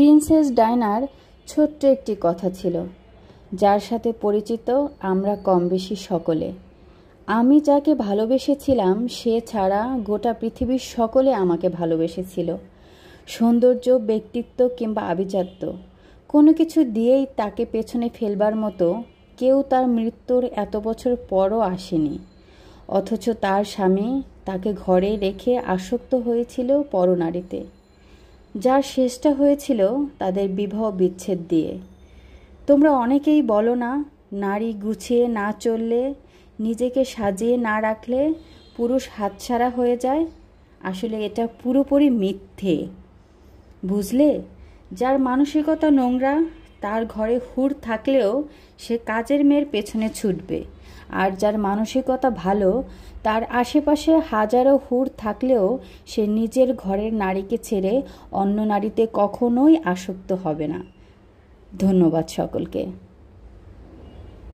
Princess ডায়নার ছোট্ট একটি কথা ছিল, যার সাথে পরিচিত আমরা কম বেশি সকলে। আমি যাকে ভালোবেসেছিলাম সে ছাড়া গোটা পৃথিবীর সকলে আমাকে ভালোবেসেছিল। সৌন্দর্য, ব্যক্তিত্ব কিংবা আভিজাত্য কোনো কিছু দিয়েই তাকে পেছনে ফেলবার মতো কেউ তার মৃত্যুর এত বছর পরও আসেনি। অথচ তার স্বামী তাকে ঘরে রেখে আসক্ত হয়েছিল পরনারীতে, যার শেষটা হয়েছিল তাদের বিবাহ বিচ্ছেদ দিয়ে। তোমরা অনেকেই বলো না, নারী গুছিয়ে না চললে, নিজেকে সাজিয়ে না রাখলে পুরুষ হাতছাড়া হয়ে যায়। আসলে এটা পুরোপুরি মিথ্যে, বুঝলে? যার মানসিকতা নোংরা তার ঘরে হুর থাকলেও সে কাজের মেয়ের পেছনে ছুটবে, আর যার মানসিকতা ভালো তার আশেপাশে হাজারো হুর থাকলেও সে নিজের ঘরের নারীকে ছেড়ে অন্য নারীতে কখনোই আসক্ত হবে না। ধন্যবাদ সকলকে।